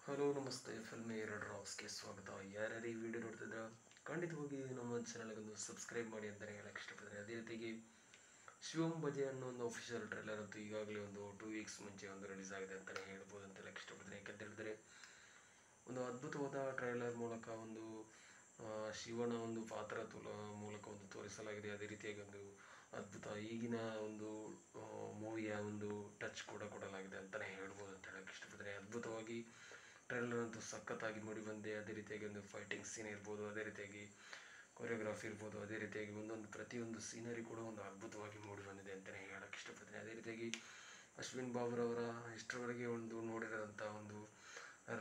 Hello ನಮಸ್ತೆ filmy ಎರಡು ರಾಕ್ಸ್ಗೆ ಸ್ವಾಗತ. ಯಾರ್ಯಾರು ಈ ವಿಡಿಯೋ ನೋಡ್ತಿದ್ರೆ ಖಂಡಿತವಾಗಿ ನಮ್ಮ ಚಾನಲ್ಗೊಂದು ಸಬ್ಸ್ಕ್ರೈಬ್ ಮಾಡಿ ಅಂತಲೇ ಹೇಳಕ್ಕೆ ಇಷ್ಟಪಡ್ತೀನಿ. ಅದೇ ರೀತಿಗೆ ಶಿವಂ ಬಜೆ ಅನ್ನೋ ಒಂದು ಅಫಿಷಿಯಲ್ ಟ್ರೈಲರ್ ಅಂತೂ ಈಗಾಗಲೇ ಒಂದು 2 ವೀಕ್ಸ್ ಮುಂಚೆ ಒಂದು ರಿಲೀಸ್ ಆಗಿದೆ ಅಂತಲೇ ಹೇಳ್ಬೋದು ಅಂತ ಹೇಳಕ್ಕೆ ಇಷ್ಟಪಡ್ತೀನಿ. ಯಾಕಂತ ಹೇಳಿದ್ರೆ ಒಂದು ಅದ್ಭುತವಾದ ಟ್ರೈಲರ್ ಮೂಲಕ ಒಂದು ಶಿವನ ಒಂದು ಪಾತ್ರ ಮೂಲಕ ಒಂದು ತೋರಿಸಲಾಗಿದೆ. ಅದೇ ರೀತಿಯಾಗಿ ಒಂದು ಅದ್ಭುತ ಈಗಿನ ಒಂದು ಮೂವಿಯ ಒಂದು ಟಚ್ ಕೂಡ ಕೊಡಲಾಗಿದೆ ಅಂತಲೇ ಹೇಳ್ಬೋದು ಅಂತ ಹೇಳಕ್ಕೆ ಇಷ್ಟಪಡ್ತೀನಿ. ಅದ್ಭುತವಾಗಿ ಟ್ರೈಲರ್ ಅಂತೂ ಸಖತ್ತಾಗಿ ಮೂಡಿ ಬಂದಿದೆ. ಅದೇ ರೀತಿಯಾಗಿ ಒಂದು ಫೈಟಿಂಗ್ ಸೀನ್ ಇರ್ಬೋದು, ಅದೇ ರೀತಿಯಾಗಿ ಕೊರಿಯೋಗ್ರಾಫಿ ಇರ್ಬೋದು, ಅದೇ ರೀತಿಯಾಗಿ ಪ್ರತಿಯೊಂದು ಸೀನರಿ ಕೂಡ ಒಂದು ಅದ್ಭುತವಾಗಿ ಮೂಡಿ ಬಂದಿದೆ ಅಂತಲೇ ಹೇಳಕ್ಕೆ ಇಷ್ಟಪಡ್ತೀನಿ. ಅದೇ ರೀತಿಯಾಗಿ ಅಶ್ವಿನ್ ಬಾಬುರವರ ಇಷ್ಟರವರೆಗೆ ಒಂದು ನೋಡಿರೋಂಥ ಒಂದು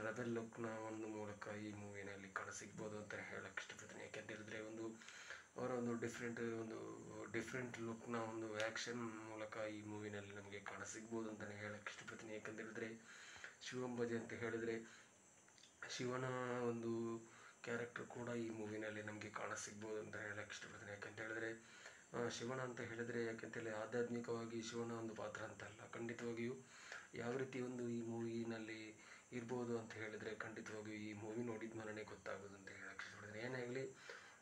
ರೆಬೆಲ್ ಲುಕ್ನ ಒಂದು ಮೂಲಕ ಈ ಮೂವಿನಲ್ಲಿ ಕಾಣಸಿಗ್ಬೋದು ಅಂತ ಹೇಳಕ್ಕೆ ಇಷ್ಟಪಡ್ತೀನಿ. ಯಾಕೆಂತ ಹೇಳಿದ್ರೆ ಅವರ ಒಂದು ಡಿಫ್ರೆಂಟ್ ಲುಕ್ನ ಒಂದು ಆ್ಯಕ್ಷನ್ ಮೂಲಕ ಈ ಮೂವಿನಲ್ಲಿ ನಮಗೆ ಕಾಣಸಿಗ್ಬೋದು ಅಂತಲೇ ಹೇಳಕ್ಕೆ ಇಷ್ಟಪಡ್ತೀನಿ. ಯಾಕಂತ ಹೇಳಿದ್ರೆ ಶಿವಂ ಬಜೆ ಅಂತ ಹೇಳಿದರೆ ಶಿವನ ಒಂದು ಕ್ಯಾರೆಕ್ಟರ್ ಕೂಡ ಈ ಮೂವಿನಲ್ಲಿ ನಮಗೆ ಕಾಣಸಿಗ್ಬೋದು ಅಂತ ಹೇಳಕ್ಕೆ ಇಷ್ಟಪಡ್ತೀನಿ. ಯಾಕಂತ ಹೇಳಿದ್ರೆ ಶಿವನ ಅಂತ ಹೇಳಿದರೆ ಯಾಕೆಂತೇಳಿ ಆಧ್ಯಾತ್ಮಿಕವಾಗಿ ಶಿವನ ಒಂದು ಪಾತ್ರ ಅಂತಲ್ಲ, ಖಂಡಿತವಾಗಿಯೂ ಯಾವ ರೀತಿ ಒಂದು ಈ ಮೂವಿನಲ್ಲಿ ಇರ್ಬೋದು ಅಂತ ಹೇಳಿದರೆ ಖಂಡಿತವಾಗಿಯೂ ಈ ಮೂವಿ ನೋಡಿದ ಮೇಲೇ ಗೊತ್ತಾಗೋದು ಅಂತ ಹೇಳಕ್ಕೆ ಇಷ್ಟಪಡ್ತೀನಿ. ಏನೇ ಆಗಲಿ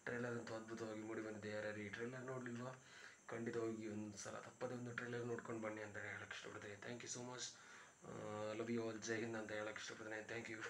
ಟ್ರೈಲರ್ ಅಂತೂ ಅದ್ಭುತವಾಗಿ ಮೂಡಿ ಬಂದಿದೆ. ಯಾರ್ಯಾರು ಈ ಟ್ರೈಲರ್ ನೋಡಲಿಲ್ವಾ ಖಂಡಿತವಾಗಿ ಒಂದು ಸಲ ತಪ್ಪದೇ ಒಂದು ಟ್ರೈಲರ್ ನೋಡ್ಕೊಂಡು ಬನ್ನಿ ಅಂತ ಹೇಳಕ್ಕೆ ಇಷ್ಟಪಡ್ತೀನಿ. Thank you so much. Love you all. ಜೈ ಹಿಂದ್ ಅಂತ ಹೇಳಕ್ಕೆ ಇಷ್ಟಪಡ್ತೀನಿ. Thank you.